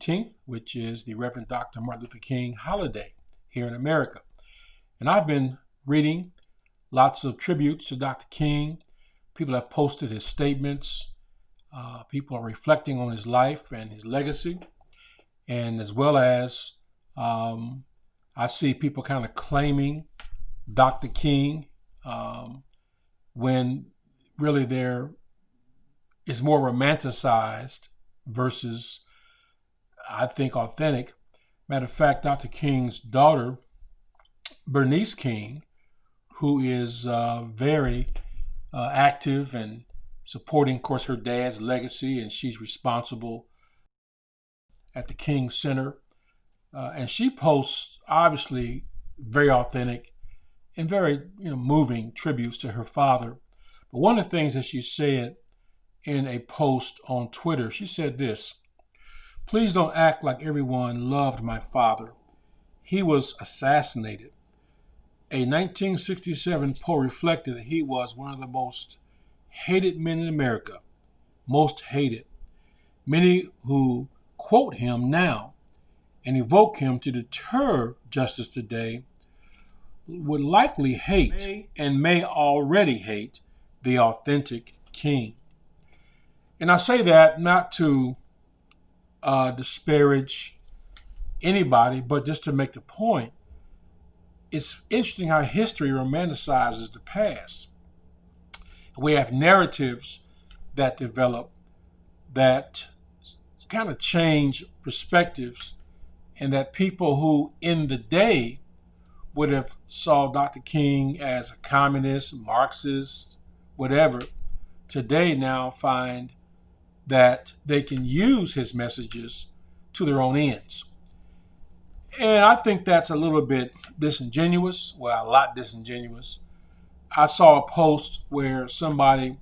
19th, which is the Reverend Dr. Martin Luther King holiday here in America. And I've been reading lots of tributes to Dr. King. People have posted his statements. People are reflecting on his life and his legacy. And as well as I see people kind of claiming Dr. King when really there is more romanticized versus, I think, authentic. Matter of fact, Dr. King's daughter, Bernice King, who is very active and supporting, of course, her dad's legacy, and she's responsible at the King Center. And she posts, obviously, very authentic and very moving tributes to her father. But one of the things that she said in a post on Twitter, she said this: "Please don't act like everyone loved my father. He was assassinated. A 1967 poll reflected that he was one of the most hated men in America, most hated. Many who quote him now and evoke him to deter justice today would likely hate and may already hate the authentic King." And I say that not to disparage anybody, but just to make the point. It's interesting how history romanticizes the past. We have narratives that develop that kind of change perspectives, and that people who in the day would have saw Dr. King as a communist, Marxist, whatever, today now find that they can use his messages to their own ends. And I think that's a little bit disingenuous, well, a lot disingenuous. I saw a post where somebody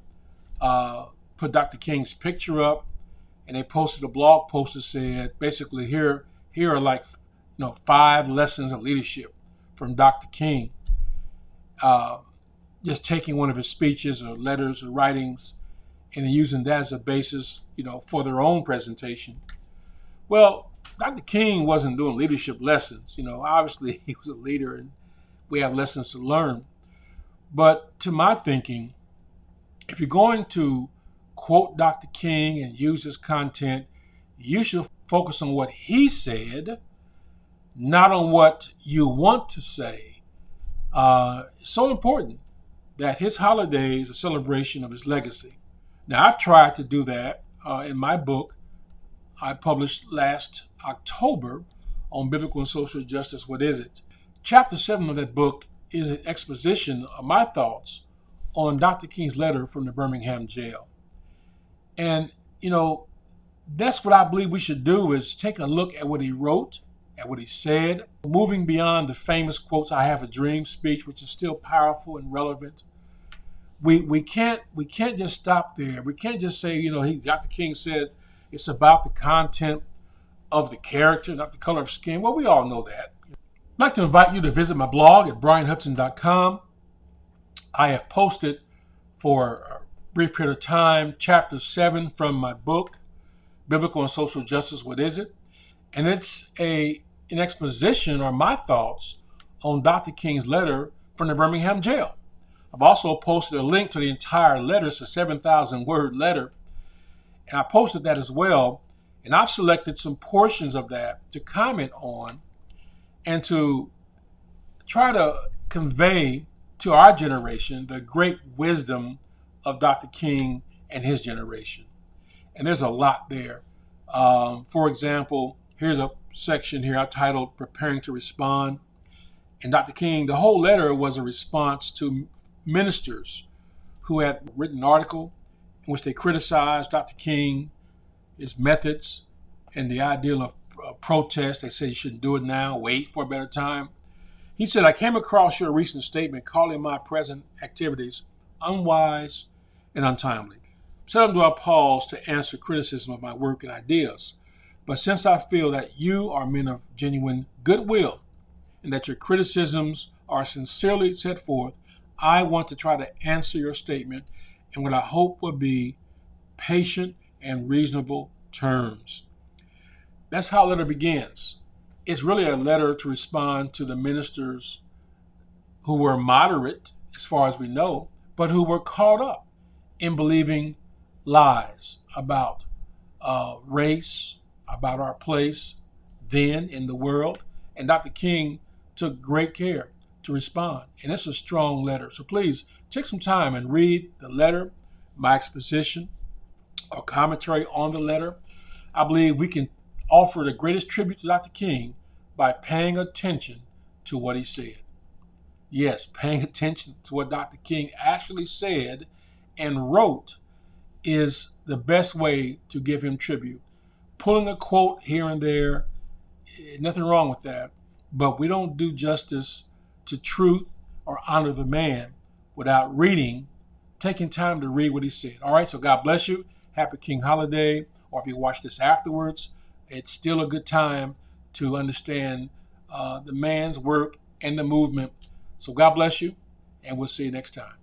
put Dr. King's picture up, and they posted a blog post that said, basically, here are like 5 lessons of leadership from Dr. King. Just taking one of his speeches or letters or writings and then using that as a basis, for their own presentation. Well, Dr. King wasn't doing leadership lessons. Obviously he was a leader and we have lessons to learn. But to my thinking, if you're going to quote Dr. King and use his content, you should focus on what he said, not on what you want to say. It's so important that his holiday is a celebration of his legacy. Now, I've tried to do that in my book I published last October on Biblical and Social Justice, What Is It? Chapter 7 of that book is an exposition of my thoughts on Dr. King's letter from the Birmingham jail. And, that's what I believe we should do, is take a look at what he wrote, at what he said, moving beyond the famous quotes, "I have a dream" speech, which is still powerful and relevant. We can't just stop there. We can't just say, Dr. King said it's about the content of the character, not the color of skin. Well, we all know that. I'd like to invite you to visit my blog at bryanhudson.com. I have posted for a brief period of time chapter 7 from my book, Biblical and Social Justice, What Is It? And it's an exposition or my thoughts on Dr. King's letter from the Birmingham jail. I've also posted a link to the entire letter. It's a 7,000-word letter. And I posted that as well. And I've selected some portions of that to comment on and to try to convey to our generation the great wisdom of Dr. King and his generation. And there's a lot there. For example, here's a section here I titled "Preparing to Respond." And Dr. King, the whole letter was a response to ministers who had written an article in which they criticized Dr. King, his methods, and the ideal of protest. They said you shouldn't do it now, wait for a better time. He said, "I came across your recent statement calling my present activities unwise and untimely. Seldom do I pause to answer criticism of my work and ideas. But since I feel that you are men of genuine goodwill and that your criticisms are sincerely set forth, I want to try to answer your statement in what I hope will be patient and reasonable terms." That's how a letter begins. It's really a letter to respond to the ministers who were moderate, as far as we know, but who were caught up in believing lies about race, about our place then in the world. And Dr. King took great care to respond. And it's a strong letter. So please take some time and read the letter, my exposition or commentary on the letter. I believe we can offer the greatest tribute to Dr. King by paying attention to what he said. Yes, paying attention to what Dr. King actually said and wrote is the best way to give him tribute. Pulling a quote here and there, nothing wrong with that, but we don't do justice to truth or honor the man without reading, taking time to read what he said. All right, so God bless you. Happy King holiday, or if you watch this afterwards, it's still a good time to understand the man's work and the movement. So God bless you, and we'll see you next time.